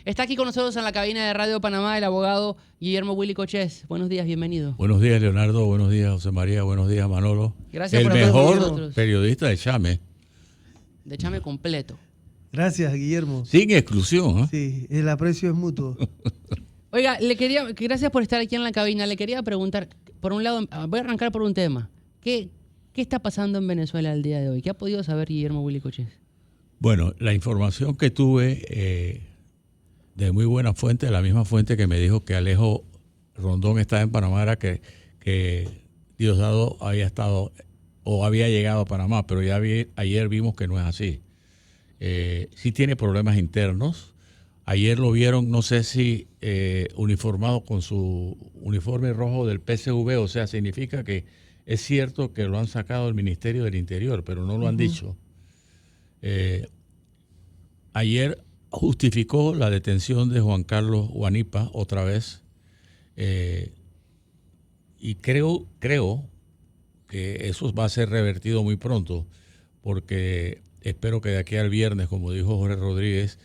Está aquí con nosotros en la cabina de Radio Panamá el abogado Guillermo Willy Cochés. Buenos días, bienvenido. Buenos días, Leonardo. Buenos días, José María. Buenos días, Manolo. Gracias el por estar con mejor nosotros. Periodista de Chame. De Chame completo. Gracias, Guillermo. Sin exclusión, ¿eh? Sí, el aprecio es mutuo. Oiga, gracias por estar aquí en la cabina. Le quería preguntar, por un lado, voy a arrancar por un tema. ¿Qué está pasando en Venezuela el día de hoy? ¿Qué ha podido saber Guillermo Willy Cochés? Bueno, la información que tuve de muy buena fuente, la misma fuente que me dijo que Alejo Rondón estaba en Panamá, era que Diosdado había estado o había llegado a Panamá, pero ya ayer vimos que no es así. Sí tiene problemas internos. Ayer lo vieron, no sé si uniformado con su uniforme rojo del PSV, o sea, significa que es cierto que lo han sacado del Ministerio del Interior, pero no lo han dicho. Ayer justificó la detención de Juan Carlos Huanipa otra vez, y creo que eso va a ser revertido muy pronto, porque espero que de aquí al viernes, como dijo Jorge Rodríguez,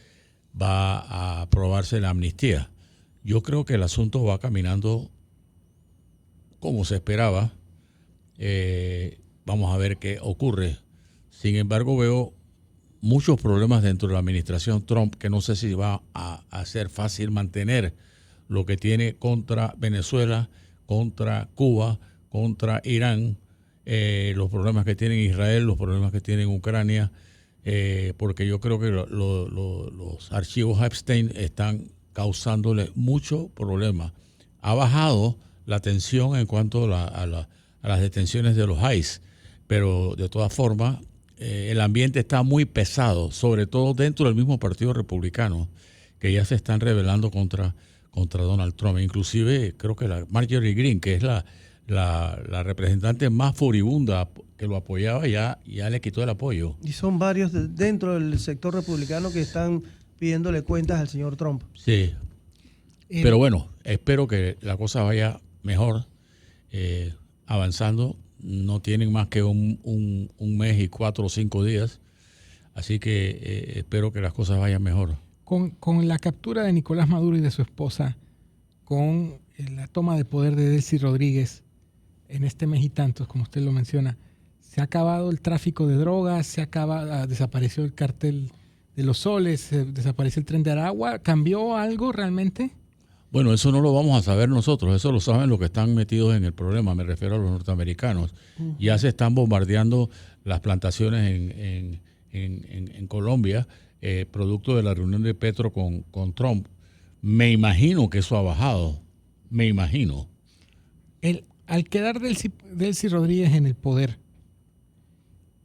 va a aprobarse la amnistía. Yo creo que el asunto va caminando como se esperaba. Vamos a ver qué ocurre. Sin embargo, veo muchos problemas dentro de la administración Trump, que no sé si va a ser fácil mantener lo que tiene contra Venezuela, contra Cuba, contra Irán, los problemas que tiene Israel, los problemas que tiene Ucrania, porque yo creo que los archivos Epstein están causándole mucho problema. Ha bajado la tensión en cuanto a las detenciones de los ICE, pero de todas formas el ambiente está muy pesado, sobre todo dentro del mismo Partido Republicano, que ya se están rebelando contra Donald Trump. Inclusive creo que la Marjorie Greene, que es la representante más furibunda que lo apoyaba, ya le quitó el apoyo. Y son varios dentro del sector republicano que están pidiéndole cuentas al señor Trump. Sí, pero bueno, espero que la cosa vaya mejor, avanzando. No tienen más que un mes y 4 o 5 días, así que espero que las cosas vayan mejor. Con la captura de Nicolás Maduro y de su esposa, con la toma de poder de Delcy Rodríguez en este mes y tantos, como usted lo menciona, ¿se ha acabado el tráfico de drogas? ¿Desapareció el cartel de los soles? ¿Desapareció el tren de Aragua? ¿Cambió algo realmente? Bueno, eso no lo vamos a saber nosotros, eso lo saben los que están metidos en el problema, me refiero a los norteamericanos. Uh-huh. Ya se están bombardeando las plantaciones en Colombia, producto de la reunión de Petro con Trump. Me imagino que eso ha bajado, me imagino. Al quedar Delcy Rodríguez en el poder,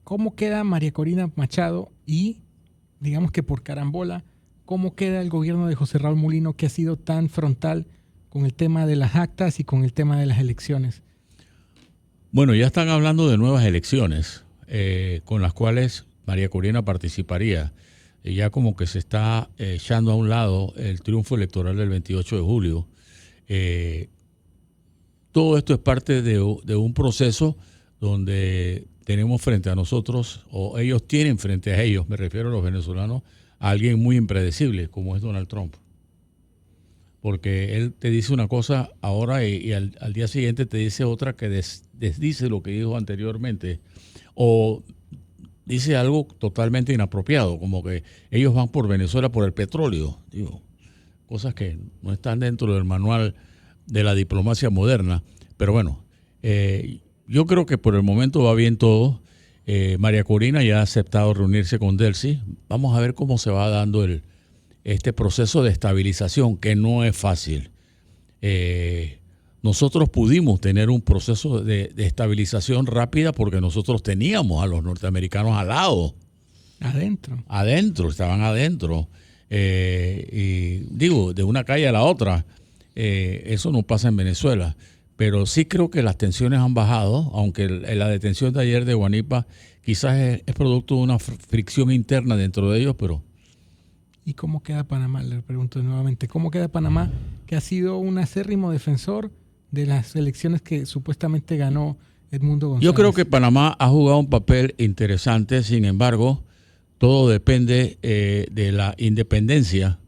¿cómo queda María Corina Machado? Y, digamos que por carambola, ¿cómo queda el gobierno de José Raúl Mulino, que ha sido tan frontal con el tema de las actas y con el tema de las elecciones? Bueno, ya están hablando de nuevas elecciones con las cuales María Corina participaría. Ya como que se está echando a un lado el triunfo electoral del 28 de julio. Todo esto es parte de un proceso donde tenemos frente a nosotros, o ellos tienen frente a ellos, me refiero a los venezolanos, a alguien muy impredecible como es Donald Trump. Porque él te dice una cosa ahora y al día siguiente te dice otra que desdice lo que dijo anteriormente, o dice algo totalmente inapropiado, como que ellos van por Venezuela por el petróleo. Digo, cosas que no están dentro del manual de la diplomacia moderna. Pero bueno, yo creo que por el momento va bien todo. María Corina ya ha aceptado reunirse con Delcy. Vamos a ver cómo se va dando este proceso de estabilización, que no es fácil. Nosotros pudimos tener un proceso de estabilización rápida porque nosotros teníamos a los norteamericanos al lado. Estaban adentro. Y digo, de una calle a la otra. Eso no pasa en Venezuela. Pero sí creo que las tensiones han bajado, aunque la detención de ayer de Huanipa quizás es producto de una fricción interna dentro de ellos, pero... ¿Y cómo queda Panamá? Le pregunto nuevamente, ¿cómo queda Panamá, que ha sido un acérrimo defensor de las elecciones que supuestamente ganó Edmundo González? Yo creo que Panamá ha jugado un papel interesante, sin embargo, todo depende de la independencia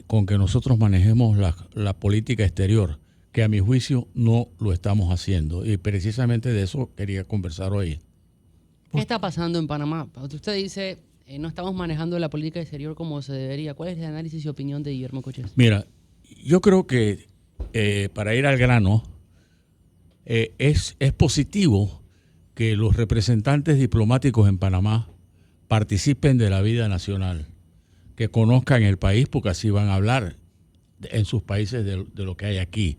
con que nosotros manejemos la política exterior, que a mi juicio no lo estamos haciendo. Y precisamente de eso quería conversar hoy. ¿Qué está pasando en Panamá? Usted dice, no estamos manejando la política exterior como se debería. ¿Cuál es el análisis y opinión de Guillermo Cochés? Mira, yo creo que para ir al grano, es positivo que los representantes diplomáticos en Panamá participen de la vida nacional, que conozcan el país, porque así van a hablar en sus países de lo que hay aquí.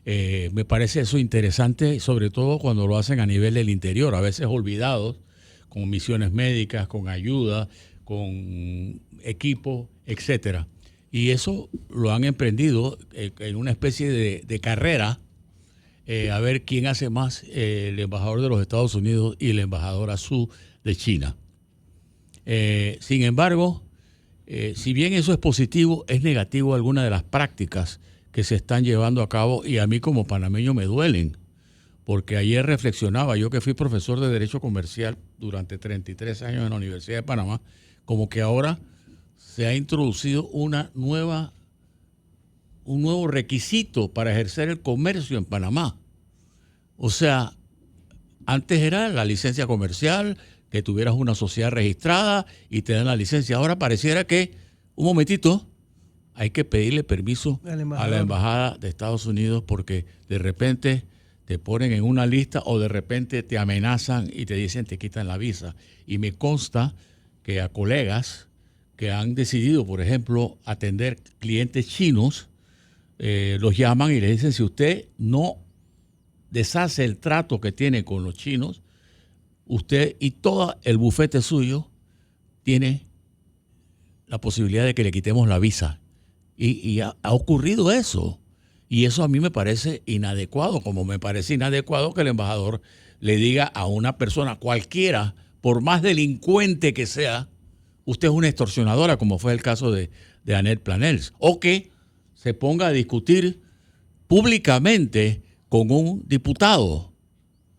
Me parece eso interesante, sobre todo cuando lo hacen a nivel del interior, a veces olvidados, con misiones médicas, con ayuda, con equipo, etcétera. Y eso lo han emprendido en una especie de carrera, a ver quién hace más, el embajador de los Estados Unidos y el embajador Azul de China. Sin embargo, si bien eso es positivo, es negativo algunas de las prácticas que se están llevando a cabo, y a mí como panameño me duelen, porque ayer reflexionaba, yo que fui profesor de Derecho Comercial durante 33 años en la Universidad de Panamá, como que ahora se ha introducido un nuevo requisito para ejercer el comercio en Panamá. O sea, antes era la licencia comercial, que tuvieras una sociedad registrada y te dan la licencia. Ahora pareciera que, un momentito, hay que pedirle permiso a la embajada de Estados Unidos, porque de repente te ponen en una lista o de repente te amenazan y te dicen te quitan la visa. Y me consta que a colegas que han decidido, por ejemplo, atender clientes chinos, los llaman y les dicen, si usted no deshace el trato que tiene con los chinos, usted y todo el bufete suyo tiene la posibilidad de que le quitemos la visa. Y ha ocurrido eso. Y eso a mí me parece inadecuado, como me parece inadecuado que el embajador le diga a una persona cualquiera, por más delincuente que sea, usted es una extorsionadora, como fue el caso de Annette Planels. O que se ponga a discutir públicamente con un diputado.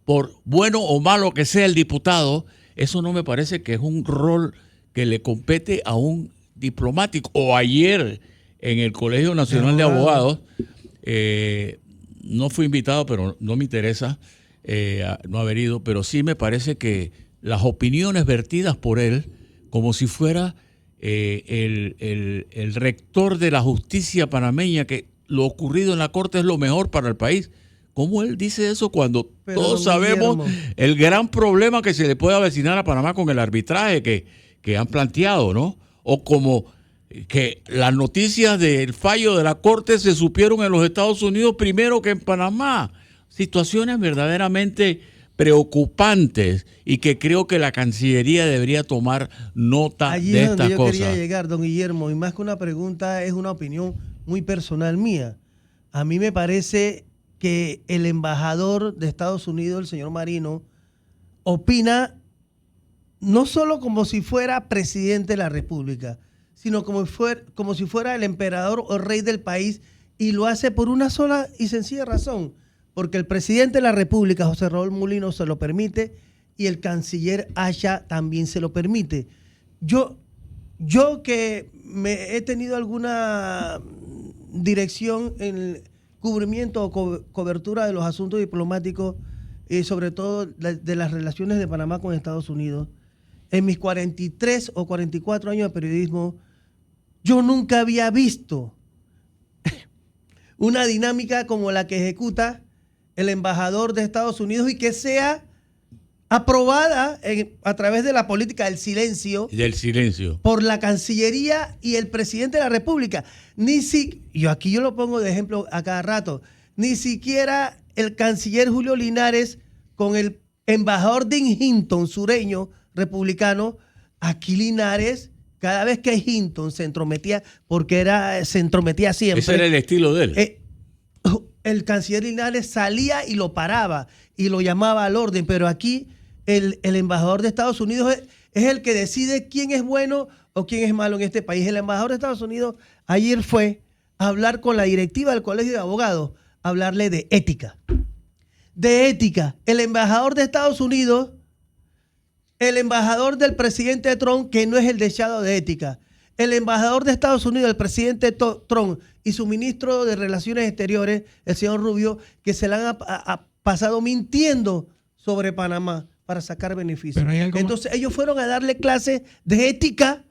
Por bueno o malo que sea el diputado, eso no me parece que es un rol que le compete a un diplomático. O ayer en el Colegio Nacional de Abogados, no fui invitado, pero no me interesa no haber ido, pero sí me parece que las opiniones vertidas por él, como si fuera el rector de la justicia panameña, que lo ocurrido en la Corte es lo mejor para el país. ¿Cómo él dice eso cuando todos sabemos el gran problema que se le puede avecinar a Panamá con el arbitraje que han planteado, ¿no? O como que las noticias del fallo de la Corte se supieron en los Estados Unidos primero que en Panamá. Situaciones verdaderamente preocupantes y que creo que la Cancillería debería tomar nota allí de es donde estas yo cosas. quería llegar, don Guillermo, y más que una pregunta, es una opinión muy personal mía. A mí me parece que el embajador de Estados Unidos, el señor Marino, opina no solo como si fuera presidente de la República, sino como si fuera el emperador o rey del país, y lo hace por una sola y sencilla razón, porque el presidente de la República, José Raúl Mulino, se lo permite y el canciller Asha también se lo permite. Yo que he tenido alguna dirección en el cubrimiento o cobertura de los asuntos diplomáticos, sobre todo de las relaciones de Panamá con Estados Unidos, en mis 43 o 44 años de periodismo, yo nunca había visto una dinámica como la que ejecuta el embajador de Estados Unidos y que sea aprobada a través de la política del silencio. Por la Cancillería y el presidente de la República. Yo lo pongo de ejemplo a cada rato. Ni siquiera el canciller Julio Linares con el embajador de Hinton, sureño, republicano. Aquí Linares, cada vez que Hinton se entrometía, porque se entrometía siempre. Ese era el estilo de él. El canciller Linares salía y lo paraba y lo llamaba al orden, pero aquí el embajador de Estados Unidos es el que decide quién es bueno o quién es malo en este país. El embajador de Estados Unidos ayer fue a hablar con la directiva del Colegio de Abogados, a hablarle de ética. De ética. El embajador de Estados Unidos, el embajador del presidente Trump, que no es el deseado de ética. el embajador de Estados Unidos, el presidente Trump y su ministro de Relaciones Exteriores, el señor Rubio, que se le han pasado mintiendo sobre Panamá para sacar beneficios. Entonces ellos fueron a darle clases de ética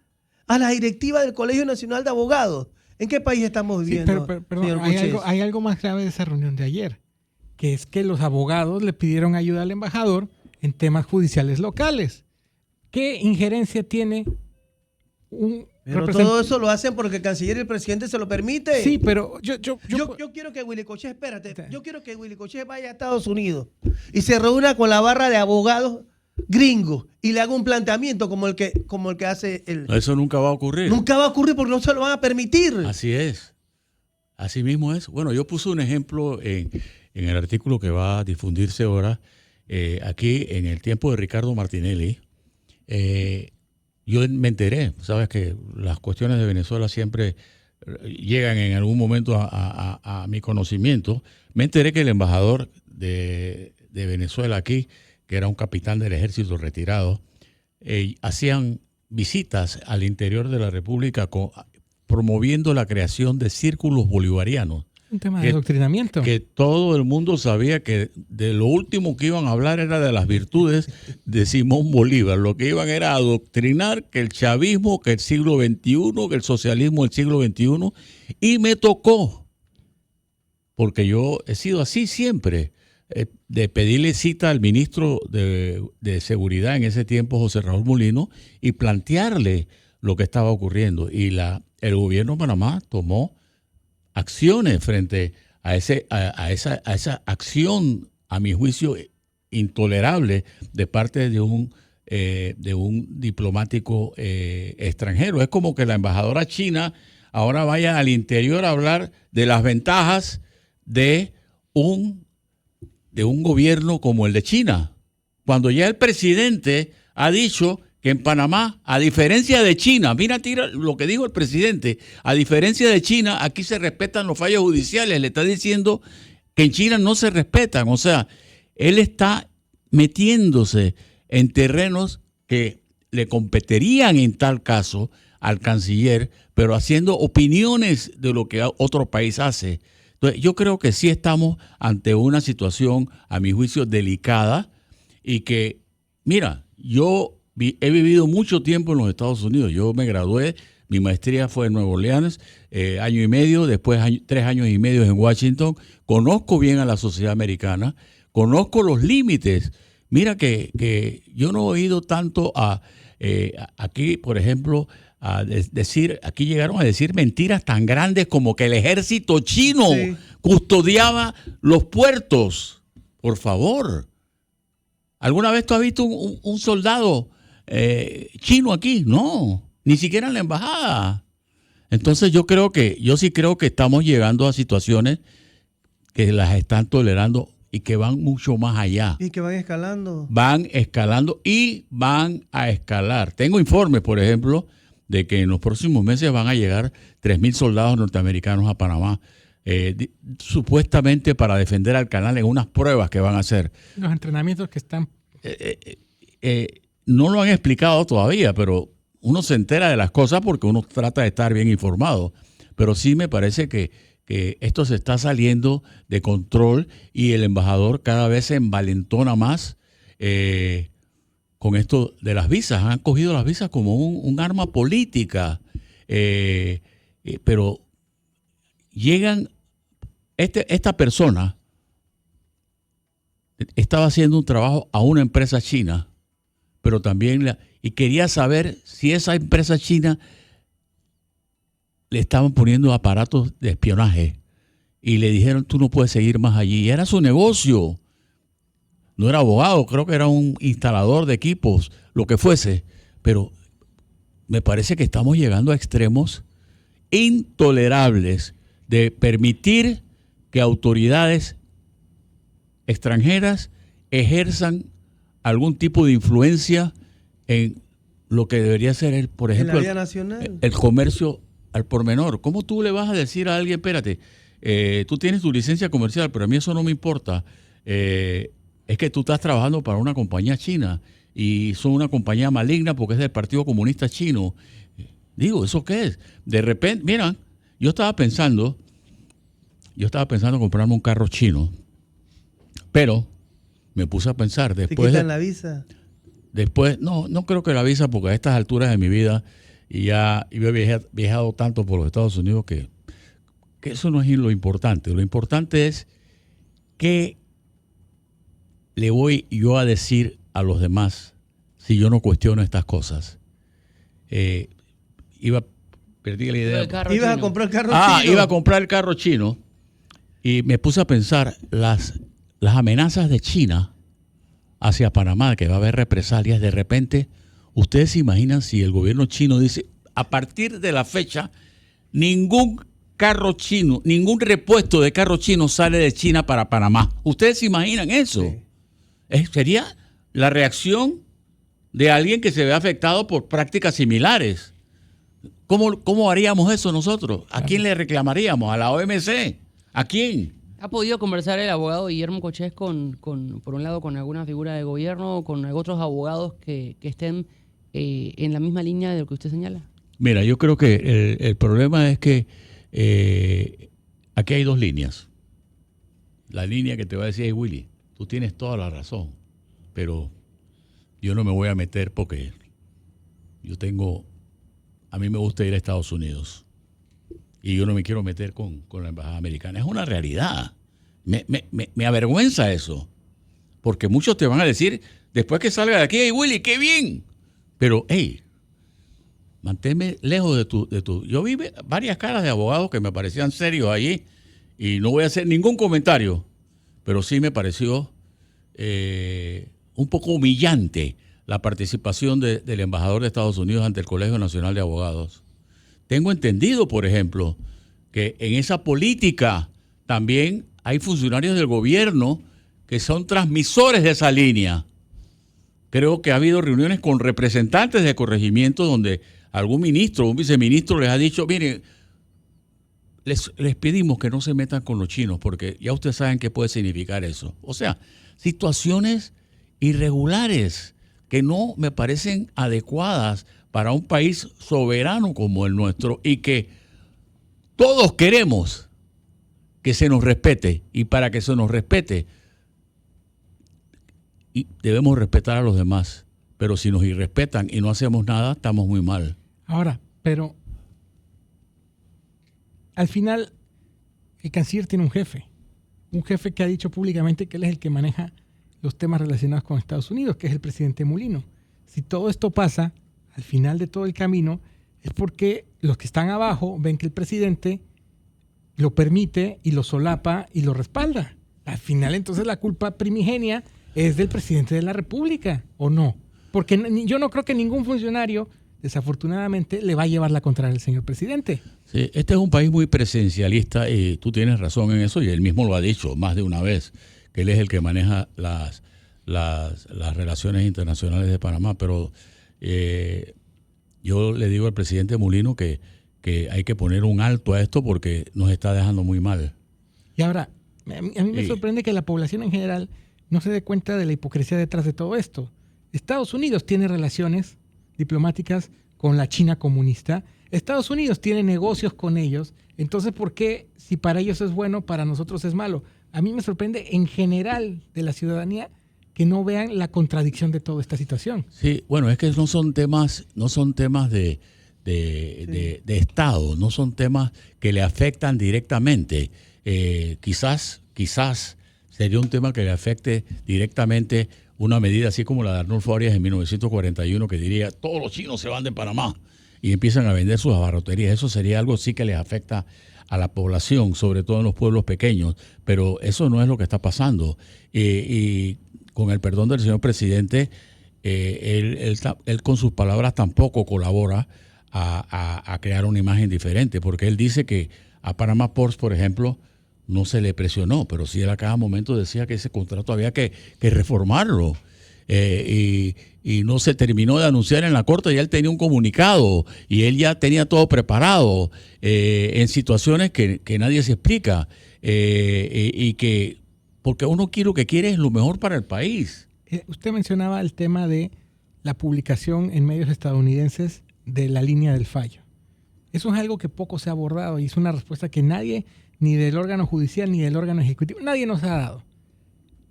a la directiva del Colegio Nacional de Abogados. ¿En qué país estamos viviendo? Sí, perdón, hay algo más grave de esa reunión de ayer, que es que los abogados le pidieron ayuda al embajador en temas judiciales locales. ¿Qué injerencia tiene un Pero todo eso lo hacen porque el canciller y el presidente se lo permite? Sí, pero yo quiero que Willy Cochés, espérate, yo quiero que Willy Cochés vaya a Estados Unidos y se reúna con la barra de abogados gringos y le haga un planteamiento como el que hace el... Eso nunca va a ocurrir. Nunca va a ocurrir porque no se lo van a permitir. Así es. Así mismo es. Bueno, yo puse un ejemplo en el artículo que va a difundirse ahora, aquí en el tiempo de Ricardo Martinelli. Yo me enteré, sabes que las cuestiones de Venezuela siempre llegan en algún momento a mi conocimiento. Me enteré que el embajador de Venezuela aquí, que era un capitán del ejército retirado, hacían visitas al interior de la República promoviendo la creación de círculos bolivarianos. Un tema de adoctrinamiento. Que todo el mundo sabía que de lo último que iban a hablar era de las virtudes de Simón Bolívar. Lo que iban era a adoctrinar que el chavismo, que el siglo XXI, que el socialismo del siglo XXI. Y me tocó, porque yo he sido así siempre, de pedirle cita al ministro de Seguridad en ese tiempo, José Raúl Molino, y plantearle lo que estaba ocurriendo. Y el gobierno de Panamá tomó acciones frente a esa acción, a mi juicio, intolerable de parte de un diplomático extranjero. Es como que la embajadora china ahora vaya al interior a hablar de las ventajas de un gobierno como el de China, cuando ya el presidente ha dicho que en Panamá, a diferencia de China, mira lo que dijo el presidente, a diferencia de China, aquí se respetan los fallos judiciales. Le está diciendo que en China no se respetan. O sea, él está metiéndose en terrenos que le competirían en tal caso al canciller, pero haciendo opiniones de lo que otro país hace. Entonces, yo creo que sí estamos ante una situación, a mi juicio, delicada y que, mira, yo he vivido mucho tiempo en los Estados Unidos. Yo me gradué, mi maestría fue en Nueva Orleans, año y medio, después 3 años y medio en Washington. Conozco bien a la sociedad americana, conozco los límites. Mira que yo no he oído tanto aquí, por ejemplo, aquí llegaron a decir mentiras tan grandes como que el ejército chino custodiaba los puertos. Por favor. ¿Alguna vez tú has visto un soldado chino aquí? No, ni siquiera en la embajada. Entonces yo sí creo que estamos llegando a situaciones que las están tolerando y que van mucho más allá. Y que van escalando. Van escalando y van a escalar. Tengo informes, por ejemplo, de que en los próximos meses van a llegar 3,000 soldados norteamericanos a Panamá, supuestamente para defender al canal en unas pruebas que van a hacer. Los entrenamientos que están... no lo han explicado todavía, pero uno se entera de las cosas porque uno trata de estar bien informado. Pero sí me parece que esto se está saliendo de control y el embajador cada vez se envalentona más con esto de las visas. Han cogido las visas como un arma política. Pero llegan... Esta persona estaba haciendo un trabajo a una empresa china, pero también y quería saber si esa empresa china le estaban poniendo aparatos de espionaje y le dijeron tú no puedes seguir más allí. Y era su negocio. No era abogado, creo que era un instalador de equipos, lo que fuese. Pero me parece que estamos llegando a extremos intolerables de permitir que autoridades extranjeras ejerzan algún tipo de influencia en lo que debería ser, por ejemplo, el comercio al por menor. ¿Cómo tú le vas a decir a alguien, espérate, tú tienes tu licencia comercial, pero a mí eso no me importa? Es que tú estás trabajando para una compañía china y son una compañía maligna porque es del Partido Comunista Chino. Digo, ¿eso qué es? De repente, mira, yo estaba pensando comprarme un carro chino, pero me puse a pensar ¿Te después quitan la visa? no creo que la visa, porque a estas alturas de mi vida y yo he viajado tanto por los Estados Unidos que eso no es lo importante. Lo importante es qué le voy yo a decir a los demás si yo no cuestiono estas cosas. Perdí la idea. Ibas a comprar el carro chino. Iba a comprar el carro chino y me puse a pensar las amenazas de China hacia Panamá, que va a haber represalias. De repente, ustedes se imaginan si el gobierno chino dice, a partir de la fecha, ningún carro chino, ningún repuesto de carro chino sale de China para Panamá. ¿Ustedes se imaginan eso? Sí. Sería la reacción de alguien que se ve afectado por prácticas similares. ¿Cómo haríamos eso nosotros? ¿A quién le reclamaríamos? ¿A la OMC? ¿A quién? ¿Ha podido conversar el abogado Guillermo Cochés por un lado, con alguna figura de gobierno o con otros abogados que estén en la misma línea de lo que usted señala? Mira, yo creo que el problema es que aquí hay dos líneas. La línea que te va a decir, hey, Willy, tú tienes toda la razón, pero yo no me voy a meter porque a mí me gusta ir a Estados Unidos y yo no me quiero meter con la embajada americana. Es una realidad. Me avergüenza eso, porque muchos te van a decir, después que salga de aquí, hey, Willy, qué bien, pero, hey, manténme lejos de tu. Yo vi varias caras de abogados que me parecían serios allí y no voy a hacer ningún comentario, pero sí me pareció un poco humillante la participación del embajador de Estados Unidos ante el Colegio Nacional de Abogados. Tengo entendido, por ejemplo, que en esa política también hay funcionarios del gobierno que son transmisores de esa línea. Creo que ha habido reuniones con representantes de corregimientos donde algún ministro o un viceministro les ha dicho, miren, les pedimos que no se metan con los chinos porque ya ustedes saben qué puede significar eso. O sea, situaciones irregulares que no me parecen adecuadas para un país soberano como el nuestro y que todos queremos que se nos respete, y para que se nos respete debemos respetar a los demás, pero si nos irrespetan y no hacemos nada, estamos muy mal. Ahora, pero al final el canciller tiene un jefe que ha dicho públicamente que él es el que maneja los temas relacionados con Estados Unidos, que es el presidente Mulino. Si todo esto pasa, al final de todo el camino, es porque los que están abajo ven que el presidente lo permite y lo solapa y lo respalda. Al final, entonces, la culpa primigenia es del presidente de la República, ¿o no? Porque yo no creo que ningún funcionario, desafortunadamente, le va a llevar la contraria al señor presidente. Sí, este es un país muy presidencialista y tú tienes razón en eso, y él mismo lo ha dicho más de una vez, que él es el que maneja las relaciones internacionales de Panamá, pero yo le digo al presidente Mulino que hay que poner un alto a esto porque nos está dejando muy mal. Y ahora, a mí me sorprende que la población en general no se dé cuenta de la hipocresía detrás de todo esto. Estados Unidos tiene relaciones diplomáticas con la China comunista. Estados Unidos tiene negocios con ellos. Entonces, ¿por qué, si para ellos es bueno, para nosotros es malo? A mí me sorprende en general de la ciudadanía que no vean la contradicción de toda esta situación. Sí, bueno, es que no son temas de Estado, no son temas que le afectan directamente. Quizás sería un tema que le afecte directamente una medida así como la de Arnulfo Arias en 1941, que diría, todos los chinos se van de Panamá y empiezan a vender sus abarroterías. Eso sería algo sí que les afecta a la población, sobre todo en los pueblos pequeños, pero eso no es lo que está pasando. Y con el perdón del señor presidente, él con sus palabras tampoco colabora a crear una imagen diferente, porque él dice que a Panama Ports, por ejemplo, no se le presionó, pero sí él a cada momento decía que ese contrato había que reformarlo. Y no se terminó de anunciar en la corte, ya él tenía un comunicado y él ya tenía todo preparado en situaciones que nadie se explica y que porque uno lo que quiere es lo mejor para el país. Usted mencionaba el tema de la publicación en medios estadounidenses de la línea del fallo. Eso es algo que poco se ha abordado y es una respuesta que nadie, ni del órgano judicial ni del órgano ejecutivo, nadie nos ha dado.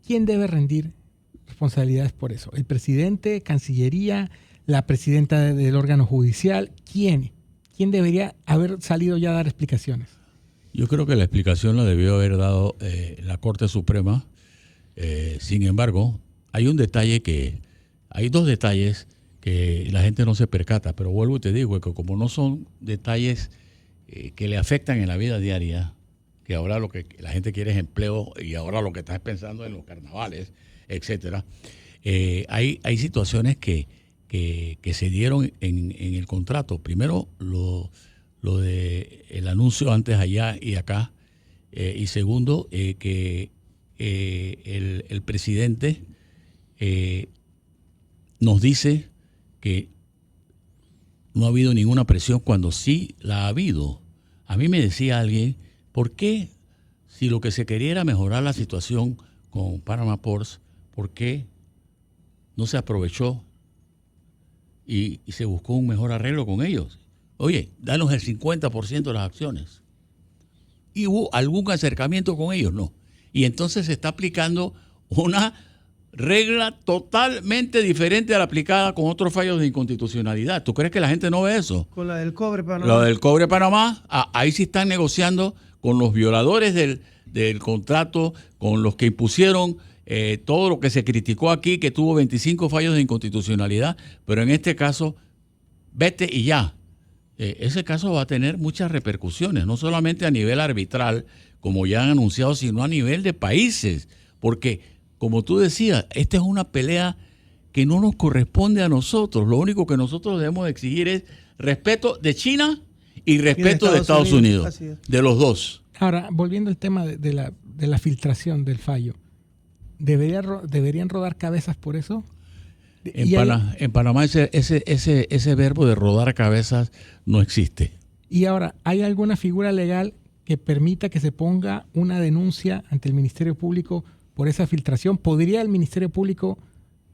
¿Quién debe rendir responsabilidades por eso? ¿El presidente, Cancillería, la presidenta del órgano judicial? ¿Quién? ¿Quién debería haber salido ya a dar explicaciones? Yo creo que la explicación la debió haber dado la Corte Suprema. Sin embargo, hay dos detalles que la gente no se percata, pero vuelvo y te digo que como no son detalles que le afectan en la vida diaria, que ahora lo que la gente quiere es empleo y ahora lo que está pensando en los carnavales, etcétera, hay situaciones que se dieron en el contrato. Primero, lo de el anuncio antes allá y acá, y segundo, que el presidente nos dice que no ha habido ninguna presión cuando sí la ha habido. A mí me decía alguien, ¿por qué si lo que se quería era mejorar la situación con Panama Ports, por qué no se aprovechó y se buscó un mejor arreglo con ellos? Oye, danos el 50% de las acciones. ¿Y hubo algún acercamiento con ellos? No. Y entonces se está aplicando una regla totalmente diferente a la aplicada con otros fallos de inconstitucionalidad. ¿Tú crees que la gente no ve eso? Con la del cobre Panamá. Lo del cobre Panamá, ahí sí están negociando con los violadores del contrato, con los que impusieron todo lo que se criticó aquí, que tuvo 25 fallos de inconstitucionalidad, pero en este caso, vete y ya. Ese caso va a tener muchas repercusiones, no solamente a nivel arbitral, como ya han anunciado, sino a nivel de países, porque, como tú decías, esta es una pelea que no nos corresponde a nosotros. Lo único que nosotros debemos exigir es respeto de China y respeto de Estados Unidos, de los dos. Ahora, volviendo al tema de la filtración del fallo, ¿deberían rodar cabezas por eso? En Panamá ese verbo de rodar cabezas no existe. Y ahora, ¿hay alguna figura legal que permita que se ponga una denuncia ante el Ministerio Público por esa filtración? ¿Podría el Ministerio Público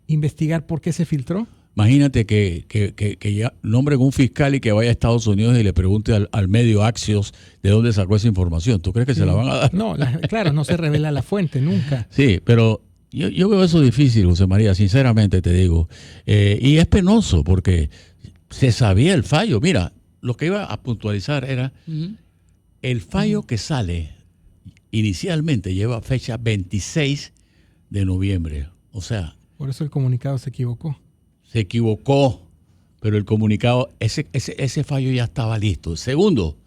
investigar por qué se filtró? Imagínate que ya nombren un fiscal y que vaya a Estados Unidos y le pregunte al medio Axios de dónde sacó esa información. ¿Tú crees que se la van a dar? No, claro, no se revela la fuente nunca. Sí, pero yo veo eso difícil, José María, sinceramente te digo. Y es penoso porque se sabía el fallo. Mira, lo que iba a puntualizar era el fallo que sale inicialmente lleva fecha 26 de noviembre. O sea, por eso el comunicado se equivocó. Se equivocó, pero el comunicado, ese fallo ya estaba listo. Segundo,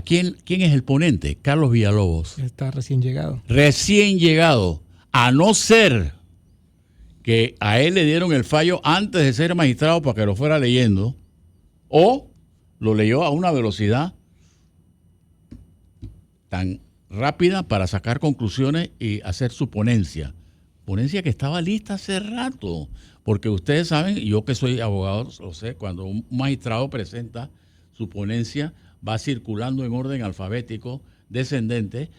¿quién es el ponente? Carlos Villalobos. Está recién llegado. Recién llegado. A no ser que a él le dieron el fallo antes de ser magistrado para que lo fuera leyendo, o lo leyó a una velocidad tan rápida para sacar conclusiones y hacer su ponencia. Ponencia que estaba lista hace rato. Porque ustedes saben, yo que soy abogado, lo sé, cuando un magistrado presenta su ponencia, va circulando en orden alfabético, descendente,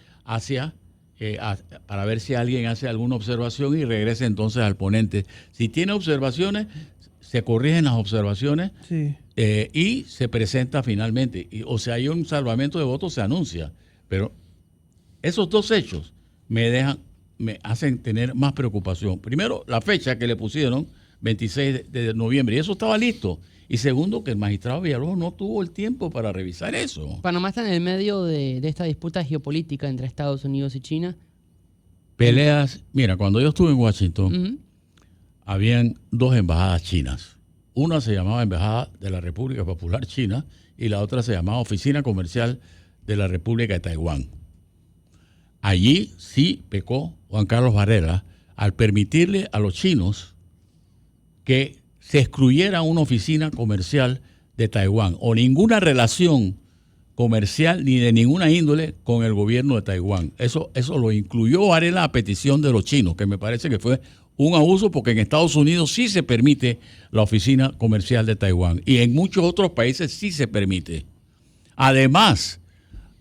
para ver si alguien hace alguna observación y regresa entonces al ponente. Si tiene observaciones, se corrigen las observaciones, sí, y se presenta finalmente. O sea, hay un salvamento de votos, se anuncia. Pero esos dos hechos me hacen tener más preocupación. Primero, la fecha que le pusieron, 26 de noviembre, y eso estaba listo. Y segundo, que el magistrado Villalobos no tuvo el tiempo para revisar eso. Panamá está en el medio de esta disputa geopolítica entre Estados Unidos y China. Peleas. Mira, cuando yo estuve en Washington, habían dos embajadas chinas. Una se llamaba Embajada de la República Popular China y la otra se llamaba Oficina Comercial de la República de Taiwán. Allí sí pecó Juan Carlos Varela al permitirle a los chinos que se excluyera una oficina comercial de Taiwán o ninguna relación comercial ni de ninguna índole con el gobierno de Taiwán. Eso lo incluyó Varela a petición de los chinos, que me parece que fue un abuso porque en Estados Unidos sí se permite la oficina comercial de Taiwán y en muchos otros países sí se permite. Además,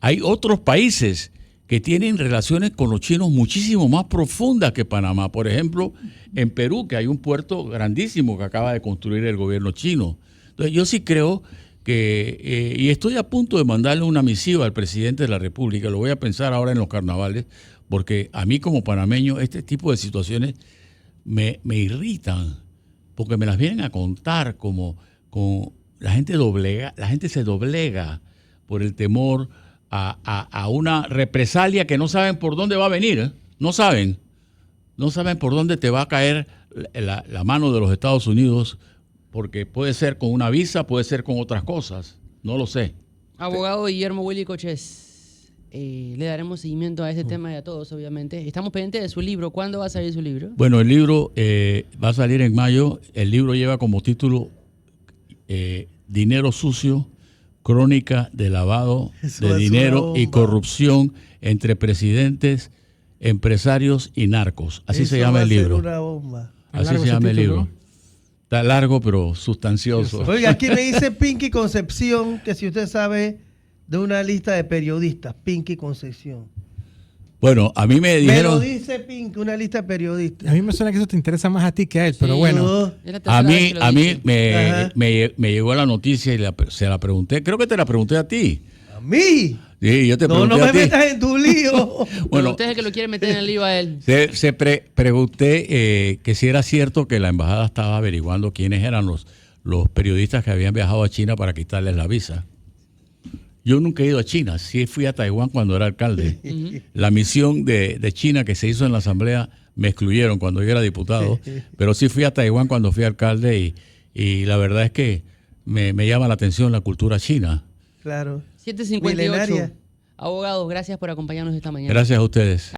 hay otros países que tienen relaciones con los chinos muchísimo más profundas que Panamá. Por ejemplo, en Perú, que hay un puerto grandísimo que acaba de construir el gobierno chino. Entonces, yo sí creo y estoy a punto de mandarle una misiva al presidente de la República, lo voy a pensar ahora en los carnavales, porque a mí como panameño este tipo de situaciones me irritan, porque me las vienen a contar como la gente se doblega por el temor a una represalia que no saben por dónde va a venir, ¿eh? No saben por dónde te va a caer la mano de los Estados Unidos, porque puede ser con una visa, puede ser con otras cosas, no lo sé. Abogado Guillermo Willy Cochés, le daremos seguimiento a este tema y a todos, obviamente. Estamos pendientes de su libro. ¿Cuándo va a salir su libro? Bueno, el libro va a salir en mayo. El libro lleva como título Dinero Sucio, crónica de lavado Eso de es dinero una y bomba. corrupción entre presidentes, empresarios y narcos. Así se Eso llama va el a ser libro. una bomba. Así Largo se ese llama el título, libro. Está largo, pero sustancioso. Oiga, aquí me dice Pinky Concepción que si usted sabe de una lista de periodistas, Pinky Concepción. Bueno, a mí me Me lo dijeron, dice Pinky, una lista de periodistas. A mí me suena que eso te interesa más a ti que a él, pero Sí. bueno. No. Es la tercera vez que lo a mí dice. Ajá. me llegó la noticia y se la pregunté. Creo que te la pregunté a ti. ¿A mí? Sí, yo te No, pregunté no a me ti. metas en tu lío. Bueno, Usted es el que lo quiere meter en el lío a él. pregunté que si era cierto que la embajada estaba averiguando quiénes eran los periodistas que habían viajado a China para quitarles la visa. Yo nunca he ido a China, sí fui a Taiwán cuando era alcalde. La misión de China que se hizo en la asamblea me excluyeron cuando yo era diputado, pero sí fui a Taiwán cuando fui alcalde y la verdad es que me llama la atención la cultura china. Claro. 7:58. Milenaria. Abogados, gracias por acompañarnos esta mañana. Gracias a ustedes.